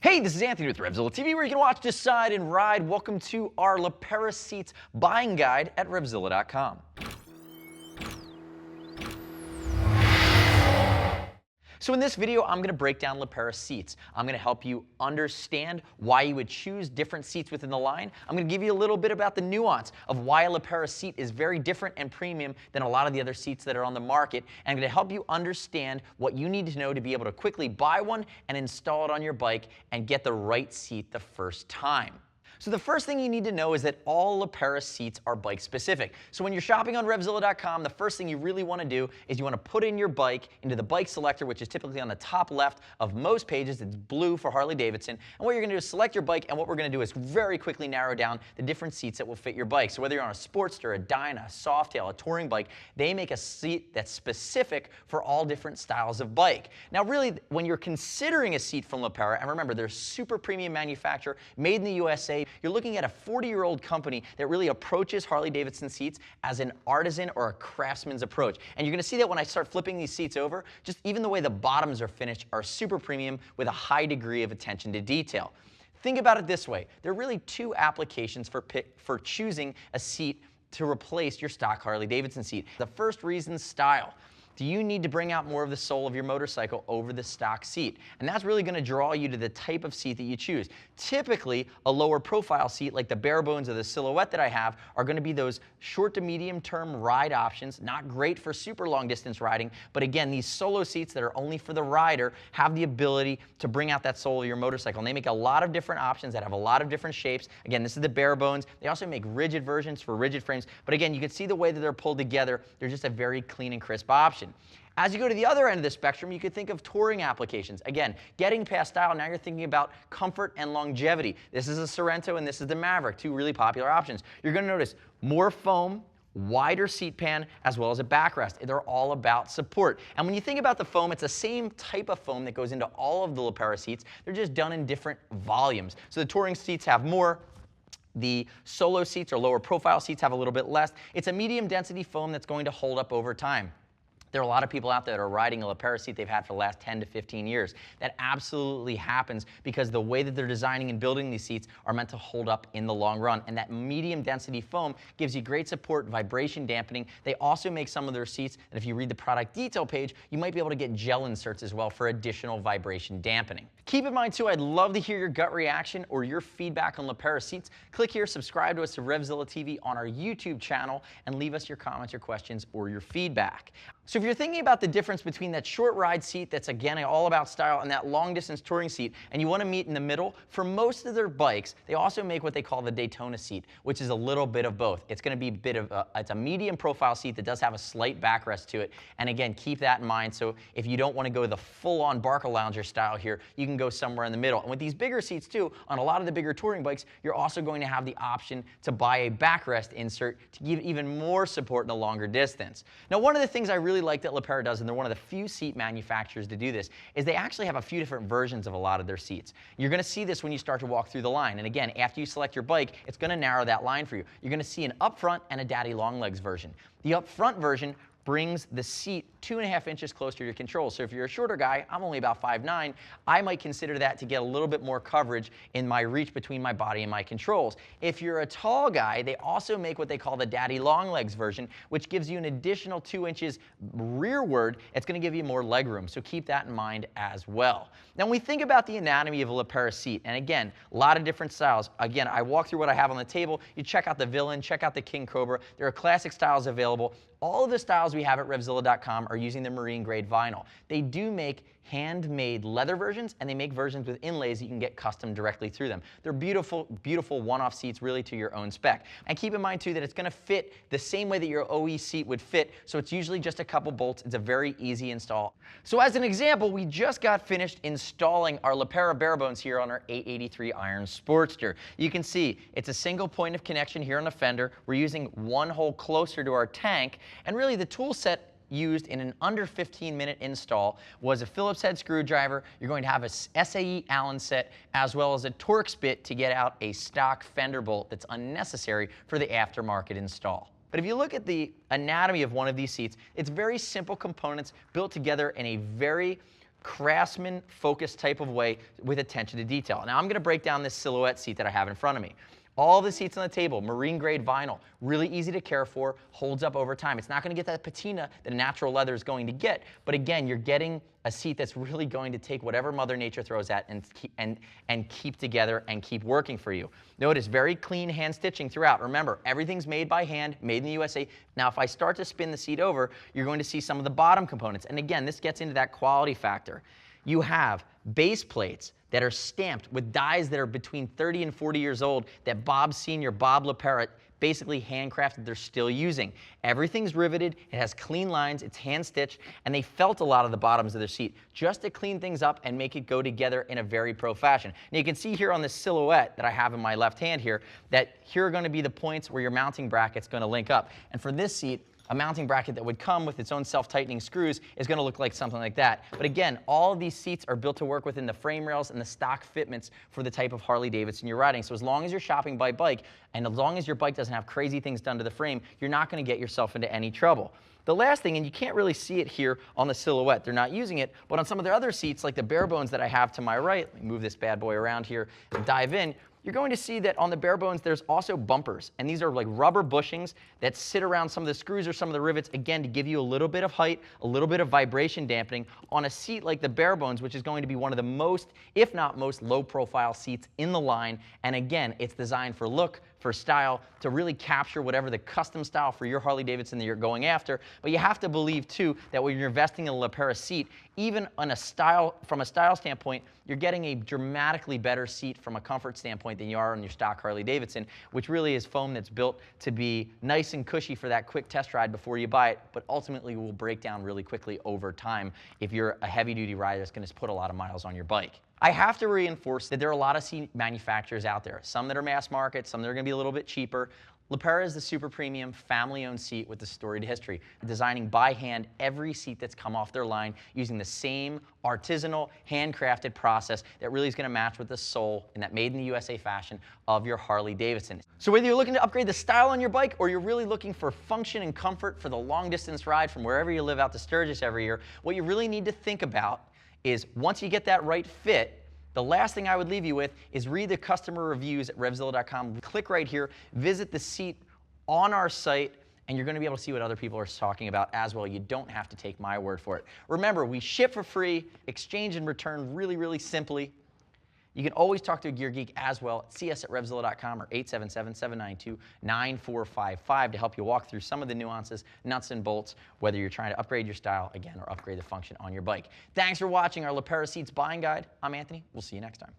Hey, this is Anthony with RevZilla TV, where you can watch, decide, and ride. Welcome to our Pera Seats buying guide at RevZilla.com. So in this video, I'm going to break down Pera Seats. I'm going to help you understand why you would choose different seats within the line. I'm going to give you a little bit about the nuance of why a Pera seat is very different and premium than a lot of the other seats that are on the market. And I'm going to help you understand what you need to know to be able to quickly buy one and install it on your bike and get the right seat the first time. So the first thing you need to know is that all Pera seats are bike specific. So when you're shopping on RevZilla.com, the first thing you really want to do is you want to put in your bike into the bike selector, which is typically on the top left of most pages. It's blue for Harley Davidson. And what you're going to do is select your bike, and what we're going to do is very quickly narrow down the different seats that will fit your bike. So whether you're on a Sportster, a Dyna, a Softail, a touring bike, they make a seat that's specific for all different styles of bike. Now really, when you're considering a seat from Pera, and remember, they're a super premium manufacturer, made in the USA, you're looking at a 40-year-old company that really approaches Harley Davidson seats as an artisan or a craftsman's approach. And you're going to see that when I start flipping these seats over, just even the way the bottoms are finished are super premium with a high degree of attention to detail. Think about it this way. There are really two applications for choosing a seat to replace your stock Harley Davidson seat. The first reason, style. Do you need to bring out more of the soul of your motorcycle over the stock seat? And that's really going to draw you to the type of seat that you choose. Typically, a lower profile seat like the bare bones or the silhouette that I have are going to be those short to medium term ride options, not great for super long distance riding, but again, these solo seats that are only for the rider have the ability to bring out that soul of your motorcycle. And they make a lot of different options that have a lot of different shapes. Again, this is the bare bones. They also make rigid versions for rigid frames, but again, you can see the way that they're pulled together. They're just a very clean and crisp option. As you go to the other end of the spectrum, you could think of touring applications. Again, getting past style, now you're thinking about comfort and longevity. This is a Sorrento and this is the Maverick, two really popular options. You're going to notice more foam, wider seat pan, as well as a backrest. They're all about support. And when you think about the foam, it's the same type of foam that goes into all of the Pera seats. They're just done in different volumes. So the touring seats have more. The solo seats or lower profile seats have a little bit less. It's a medium density foam that's going to hold up over time. There are a lot of people out there that are riding a Pera seat they've had for the last 10 to 15 years. That absolutely happens because the way that they're designing and building these seats are meant to hold up in the long run. And that medium density foam gives you great support, vibration dampening. They also make some of their seats, and if you read the product detail page, you might be able to get gel inserts as well for additional vibration dampening. Keep in mind too, I'd love to hear your gut reaction or your feedback on Pera seats. Click here, subscribe to us to RevZilla TV on our YouTube channel, and leave us your comments, your questions, or your feedback. So if you're thinking about the difference between that short ride seat that's again all about style and that long distance touring seat, and you want to meet in the middle, for most of their bikes, they also make what they call the Daytona seat, which is a little bit of both. It's going to be a bit of it's a medium profile seat that does have a slight backrest to it. And again, keep that in mind. So if you don't want to go the full-on Barca Lounger style here, you can go somewhere in the middle. And with these bigger seats too, on a lot of the bigger touring bikes, you're also going to have the option to buy a backrest insert to give even more support in a longer distance. Now, one of the things I really like that Pera does, and they're one of the few seat manufacturers to do this, is they actually have a few different versions of a lot of their seats. You're going to see this when you start to walk through the line. And again, after you select your bike, it's going to narrow that line for you. You're going to see an up front and a daddy long legs version. The up front version brings the seat 2.5 inches closer to your controls. So if you're a shorter guy, I'm only about 5'9", I might consider that to get a little bit more coverage in my reach between my body and my controls. If you're a tall guy, they also make what they call the daddy long legs version, which gives you an additional 2 inches rearward. It's going to give you more leg room, so keep that in mind as well. Now when we think about the anatomy of a Pera seat, and again, a lot of different styles. Again, I walk through what I have on the table. You check out the Villain, check out the King Cobra. There are classic styles available. All of the styles we have at RevZilla.com are using the marine grade vinyl. They do make handmade leather versions, and they make versions with inlays that you can get custom directly through them. They're beautiful, beautiful one-off seats really to your own spec. And keep in mind too that it's going to fit the same way that your OE seat would fit, so it's usually just a couple bolts. It's a very easy install. So as an example, we just got finished installing our Pera bare bones here on our 883 Iron Sportster. You can see it's a single point of connection here on the fender. We're using one hole closer to our tank, and really the tool set used in an under 15-minute install was a Phillips head screwdriver. You're going to have a SAE Allen set as well as a Torx bit to get out a stock fender bolt that's unnecessary for the aftermarket install. But if you look at the anatomy of one of these seats, it's very simple components built together in a very craftsman focused type of way with attention to detail. Now I'm going to break down this silhouette seat that I have in front of me. All the seats on the table, marine grade vinyl, really easy to care for, holds up over time. It's not going to get that patina that a natural leather is going to get, but again, you're getting a seat that's really going to take whatever Mother Nature throws at and keep together and keep working for you. Notice very clean hand stitching throughout. Remember, everything's made by hand, made in the USA. Now, if I start to spin the seat over, you're going to see some of the bottom components. And again, this gets into that quality factor. You have base plates that are stamped with dies that are between 30 and 40 years old that Bob Sr., Bob LePera, basically handcrafted, they're still using. Everything's riveted, it has clean lines, it's hand stitched, and they felt a lot of the bottoms of their seat just to clean things up and make it go together in a very pro fashion. Now you can see here on this silhouette that I have in my left hand here, that here are going to be the points where your mounting bracket's going to link up. And for this seat, a mounting bracket that would come with its own self-tightening screws is going to look like something like that. But again, all of these seats are built to work within the frame rails and the stock fitments for the type of Harley Davidson you're riding. So as long as you're shopping by bike, and as long as your bike doesn't have crazy things done to the frame, you're not going to get yourself into any trouble. The last thing, and you can't really see it here on the silhouette, they're not using it, but on some of their other seats, like the bare bones that I have to my right, let me move this bad boy around here and dive in, you're going to see that on the bare bones there's also bumpers, and these are like rubber bushings that sit around some of the screws or some of the rivets, again, to give you a little bit of height, a little bit of vibration dampening on a seat like the bare bones, which is going to be one of the most, if not most, low profile seats in the line. And again, it's designed for look, for style, to really capture whatever the custom style for your Harley Davidson that you're going after. But you have to believe too that when you're investing in a LePera seat, even on a style, from a style standpoint, you're getting a dramatically better seat from a comfort standpoint than you are on your stock Harley Davidson, which really is foam that's built to be nice and cushy for that quick test ride before you buy it, but ultimately will break down really quickly over time if you're a heavy duty rider that's going to put a lot of miles on your bike. I have to reinforce that there are a lot of seat manufacturers out there, some that are mass market, some that are going to be a little bit cheaper. LePera is the super premium family-owned seat with a storied history, designing by hand every seat that's come off their line using the same artisanal, handcrafted process that really is going to match with the soul in that made in the USA fashion of your Harley Davidson. So whether you're looking to upgrade the style on your bike or you're really looking for function and comfort for the long distance ride from wherever you live out to Sturgis every year, what you really need to think about is once you get that right fit, the last thing I would leave you with is read the customer reviews at RevZilla.com. Click right here, visit the seat on our site, and you're going to be able to see what other people are talking about as well. You don't have to take my word for it. Remember, we ship for free, exchange and return really, really simply. You can always talk to a gear geek as well. See us at RevZilla.com or 877-792-9455 to help you walk through some of the nuances, nuts and bolts, whether you're trying to upgrade your style, again, or upgrade the function on your bike. Thanks for watching our LePera Seats buying guide. I'm Anthony. We'll see you next time.